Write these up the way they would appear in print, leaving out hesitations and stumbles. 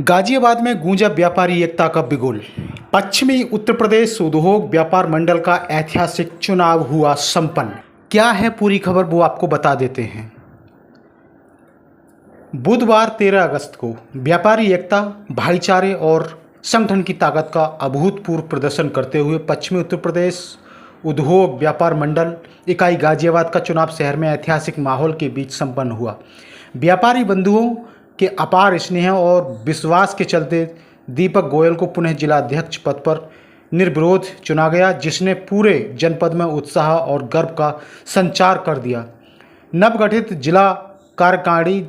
गाजियाबाद में गूंजा व्यापारी एकता का बिगुल। पश्चिमी उत्तर प्रदेश उद्योग व्यापार मंडल का ऐतिहासिक चुनाव हुआ संपन्न। क्या है पूरी खबर वो आपको बता देते हैं। बुधवार 13 अगस्त को व्यापारी एकता, भाईचारे और संगठन की ताकत का अभूतपूर्व प्रदर्शन करते हुए पश्चिमी उत्तर प्रदेश उद्योग व्यापार मंडल इकाई गाजियाबाद का चुनाव शहर में ऐतिहासिक माहौल के बीच संपन्न हुआ। व्यापारी बंधुओं के अपार स्नेह और विश्वास के चलते दीपक गोयल को पुनः जिला अध्यक्ष पद पर निर्विरोध चुना गया, जिसने पूरे जनपद में उत्साह और गर्व का संचार कर दिया। नवगठित जिला कार्यकारिणी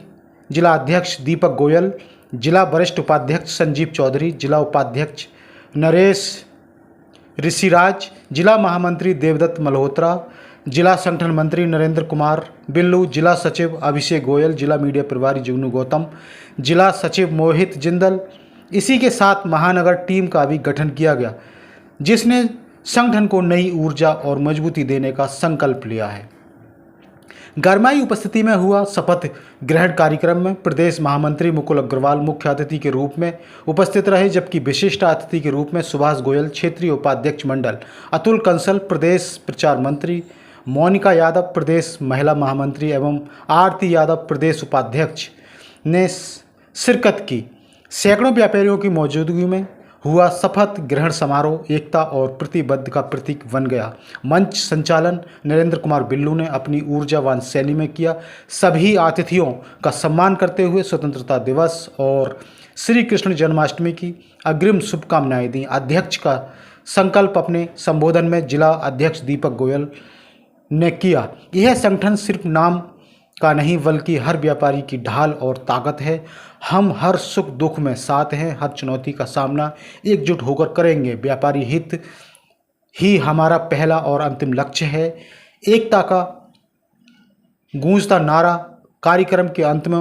जिला अध्यक्ष दीपक गोयल, जिला वरिष्ठ उपाध्यक्ष संजीव चौधरी, जिला उपाध्यक्ष नरेश ऋषिराज, जिला महामंत्री देवदत्त मल्होत्रा, जिला संगठन मंत्री नरेंद्र कुमार बिल्लू, जिला सचिव अभिषेक गोयल, जिला मीडिया प्रभारी जुगनू गौतम, जिला सचिव मोहित जिंदल, इसी के साथ महानगर टीम का भी गठन किया गया, जिसने संगठन को नई ऊर्जा और मजबूती देने का संकल्प लिया है। गरमाई उपस्थिति में हुआ शपथ ग्रहण कार्यक्रम में प्रदेश महामंत्री मुकुल अग्रवाल मुख्य अतिथि के रूप में उपस्थित रहे, जबकि विशिष्ट अतिथि के रूप में सुभाष गोयल क्षेत्रीय उपाध्यक्ष मंडल, अतुल कंसल प्रदेश प्रचार मंत्री, मोनिका यादव प्रदेश महिला महामंत्री एवं आरती यादव प्रदेश उपाध्यक्ष ने शिरकत की। सैकड़ों व्यापारियों की मौजूदगी में हुआ शपथ ग्रहण समारोह एकता और प्रतिबद्ध का प्रतीक बन गया। मंच संचालन नरेंद्र कुमार बिल्लू ने अपनी ऊर्जावान शैली में किया। सभी अतिथियों का सम्मान करते हुए स्वतंत्रता दिवस और श्री कृष्ण जन्माष्टमी की अग्रिम शुभकामनाएं दी। अध्यक्ष का संकल्प अपने संबोधन में जिला अध्यक्ष दीपक गोयल ने किया। यह संगठन सिर्फ नाम का नहीं बल्कि हर व्यापारी की ढाल और ताकत है। हम हर सुख दुख में साथ हैं, हर चुनौती का सामना एकजुट होकर करेंगे। व्यापारी हित ही हमारा पहला और अंतिम लक्ष्य है। एकता का गूंजता नारा। कार्यक्रम के अंत में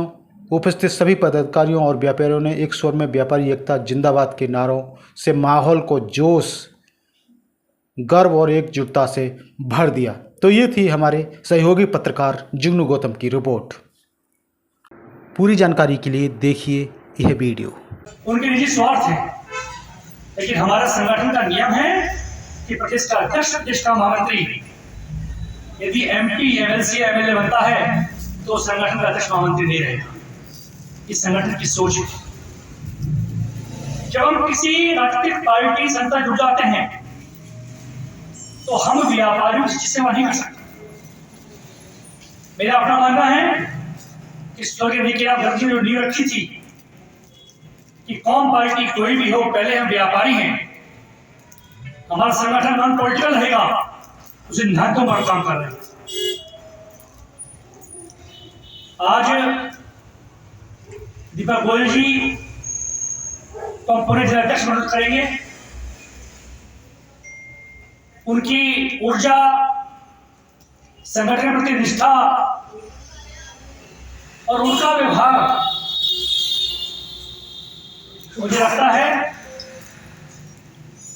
उपस्थित सभी पदाधिकारियों और व्यापारियों ने एक स्वर में व्यापारी एकता जिंदाबाद के नारों से माहौल को जोश, गर्व और एकजुटता से भर दिया। तो ये थी हमारे सहयोगी पत्रकार जुगनू गौतम की रिपोर्ट। पूरी जानकारी के लिए देखिए यह वीडियो। उनके निजी स्वार्थ है, लेकिन हमारा संगठन का नियम है कि प्रदेश का अध्यक्ष, प्रदेश का महामंत्री यदि एमपी, एमएलसी, एमएलए बनता है तो संगठन का अध्यक्ष महामंत्री नहीं रहेगा। इस संगठन की सोच है। जब हम किसी राजनीतिक पार्टी संस्था जुड़ जाते हैं तो हम व्यापारियों की सेवा नहीं कर सकते। मेरा अपना मानना है कि स्वर्गीय विज्ञान ने जो नींव रखी थी कि कौन पार्टी कोई भी हो, पहले हम व्यापारी हैं, हमारा संगठन नॉन पॉलिटिकल रहेगा, उसे निधानों पर काम कर रहे हैं। आज दीपक गोयल जी तो हम पूरे जिला अध्यक्ष मदद करेंगे। उनकी ऊर्जा, संगठन के प्रति निष्ठा और उनका व्यवहार मुझे लगता है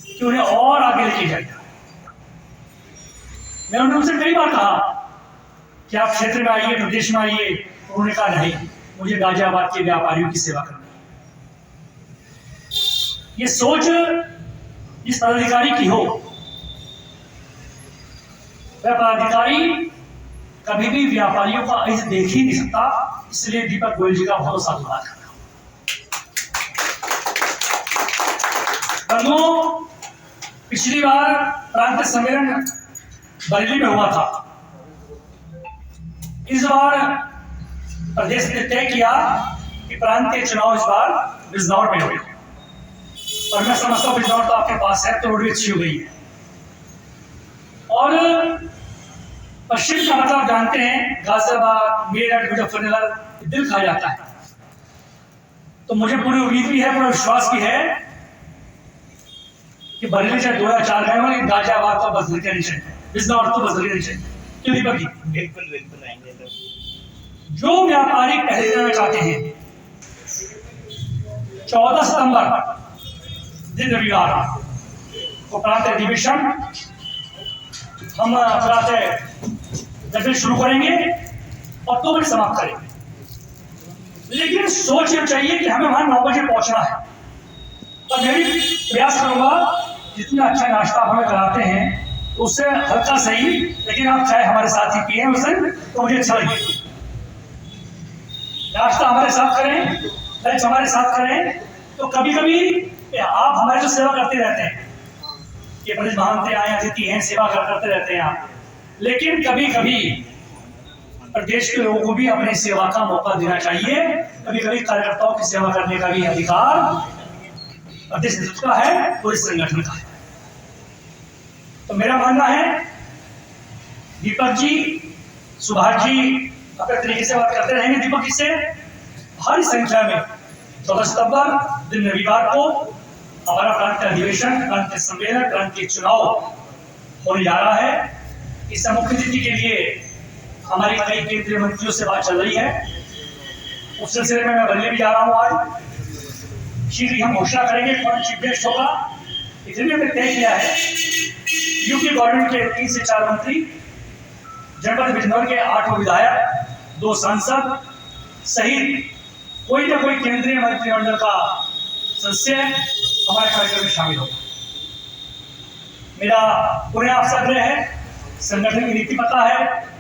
कि उन्हें और आगे लेके जाएगा। मैंने उनसे कई बार कहा कि आप क्षेत्र में आइए, प्रदेश में आइए। उन्होंने कहा नहीं, मुझे गाजियाबाद के व्यापारियों की सेवा करनी। ये सोच जिस पदाधिकारी की हो, वह पदाधिकारी कभी भी व्यापारियों का ऐसे देख ही नहीं सकता। इसलिए दीपक गोयल जी का बहुत धन्यवाद करता हूं। बंधुओं, पिछली बार प्रांतीय सम्मेलन बरेली में हुआ था। इस बार प्रदेश ने तय किया कि प्रांतीय चुनाव इस बार बिजनौर में होगा, और मैं समझता हूं बिजनौर तो आपके पास है, तो रोड अच्छी हो गई है। और पश्चिम का मतलब जानते हैं, गाजियाबाद, मेरठ, मुजफ्फरनगर, दिल खा जाता है। तो मुझे पूरी उम्मीद भी है, पूरा विश्वास भी है कि बरेली चाहे 2 या 4 गए होंगे, गाजियाबाद तो बदल के नहीं चाहिए, बिजनौर तो बदल के नहीं चाहिए। क्यों दीपक जी? बिल्कुल आएंगे। जो व्यापारी पहले दिन में चाहते हैं 14 सितंबर दिन रविवार को प्रांतीय अधिवेशन हम प्रातः शुरू करेंगे और 2 बजे समाप्त करेंगे। लेकिन सोच ये चाहिए कि हमें वहां 9 बजे पहुंचना है। और मैं भी प्रयास करूंगा जितना अच्छा नाश्ता आप हमें कराते हैं उससे हल्का सही, लेकिन आप चाहे हमारे साथ ही पिए उस दिन तो मुझे अच्छा लगे। नाश्ता हमारे साथ करें, लंच हमारे साथ करें। तो कभी कभी आप हमारे जो सेवा करते रहते हैं, ये प्रदेश महामंत्री आए अतिथि हैं, सेवा करते रहते हैं आप, लेकिन कभी कभी प्रदेश के लोगों को भी अपनी सेवा का मौका देना चाहिए। कभी कभी कार्यकर्ताओं की सेवा करने का भी अधिकार प्रदेश नेतृत्व का है, पूरे संगठन का है। तो मेरा मानना है दीपक जी, सुभाष जी अपने तरीके से बात करते रहेंगे। दीपक जी से भारी संख्या में 14 सितंबर दिन रविवार को हमारा प्रांत का अधिवेशन, प्रांत के सम्मेलन, प्रांत के चुनाव होने जा रहा है। इस मुख्य अतिथि के लिए हमारी कई केंद्रीय मंत्रियों से बात चल रही है। उस सिलसिले में मैं बल्ले भी जा रहा हूँ। आज शीघ्र ही हम घोषणा करेंगे कौन चीफ गेस्ट होगा। इतने में तय किया है यूपी गवर्नमेंट के 3 से 4 मंत्री, जनपद बिजनौर के 8 विधायक, 2 सांसद सहित कोई ना कोई केंद्रीय मंत्रिमंडल का सदस्य हमारे कार्यक्रम में शामिल होगा। मेरा पुनः आपसे आग्रह है, संगठन की नीति पता है।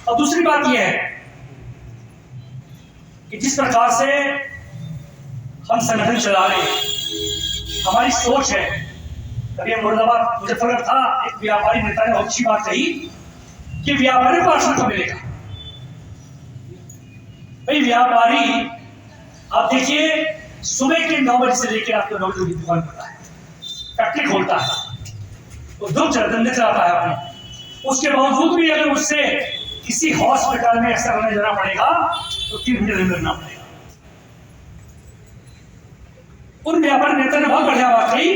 और दूसरी बात यह है कि जिस प्रकार से हम संगठन चला रहे हैं, हमारी सोच है। कभी मुरादाबाद मुजफ्फरनगर था, एक व्यापारी नेता ने बहुत अच्छी बात कही कि व्यापारियों को आरक्षण कब मिलेगा। भाई व्यापारी आप देखिए सुबह के 9 बजे से लेकर आपको 9 बजे की दुकान करता है, फैक्ट्री खोलता है, उद्योग धंधे चलाता है अपने। उसके बावजूद भी अगर उससे किसी हॉस्पिटल में एक्सरे करने जाना पड़ेगा तो 3 घंटे लगना पड़ेगा। उन व्यापारी नेता ने बहुत बढ़िया बात कही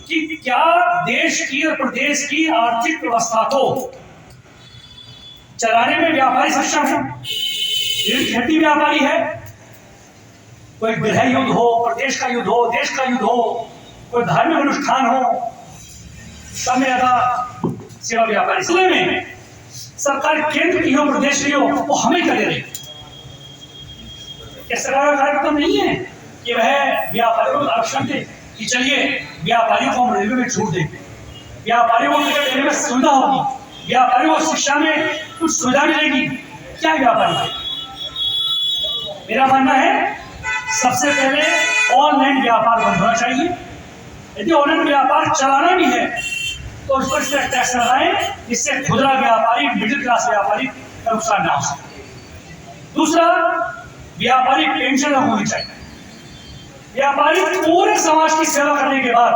कि क्या देश की और प्रदेश की आर्थिक व्यवस्था को चलाने में व्यापारी सक्षम है। खेती व्यापारी है, कोई गृह युद्ध हो, प्रदेश का युद्ध हो, देश का युद्ध हो, कोई धार्मिक अनुष्ठान हो, सब में ज्यादा सेवा व्यापारी। इसलिए में सरकार केंद्र की हो, प्रदेश की हो, वो हमें कर दे रही है। सरकार का कार्यक्रम नहीं है कि वह व्यापारियों को आरक्षण दे कि चलिए व्यापारियों को हम रेलवे में छूट देंगे, व्यापारियों को टिकट देने में सुविधा होगी, व्यापारियों को शिक्षा में कुछ सुविधा मिलेगी। क्या व्यापारी है? मेरा मानना है सबसे पहले ऑनलाइन व्यापार बंद होना चाहिए। यदि ऑनलाइन व्यापार चलाना भी है तो उस पर टैक्स लगाएं, जिससे खुदरा व्यापारी, मिडिल क्लास व्यापारी का नुकसान ना हो सके। दूसरा, व्यापारी पेंशन होनी चाहिए। व्यापारी पूरे समाज की सेवा करने के बाद,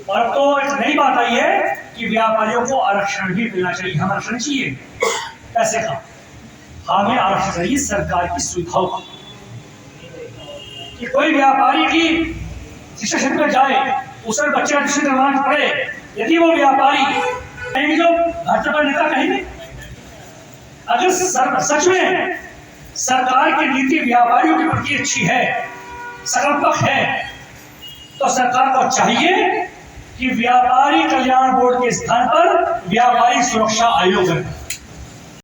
और तो एक नई बात आई है कि व्यापारियों को आरक्षण भी मिलना चाहिए। हम आरक्षण चाहिए पैसे का, हमें आरक्षण चाहिए सरकार की सुविधाओं का। कि कोई व्यापारी की शिक्षा क्षेत्र में जाए, उसमें बच्चे का शिक्षा करवाना पड़े, यदि वो व्यापारी कहेंगे जो भाजपा नेता कहेंगे। अगर सच में सरकार की नीति व्यापारियों के प्रति अच्छी है, सकारात्मक है, तो सरकार को चाहिए कि व्यापारी कल्याण बोर्ड के स्थान पर व्यापारी सुरक्षा आयोग है।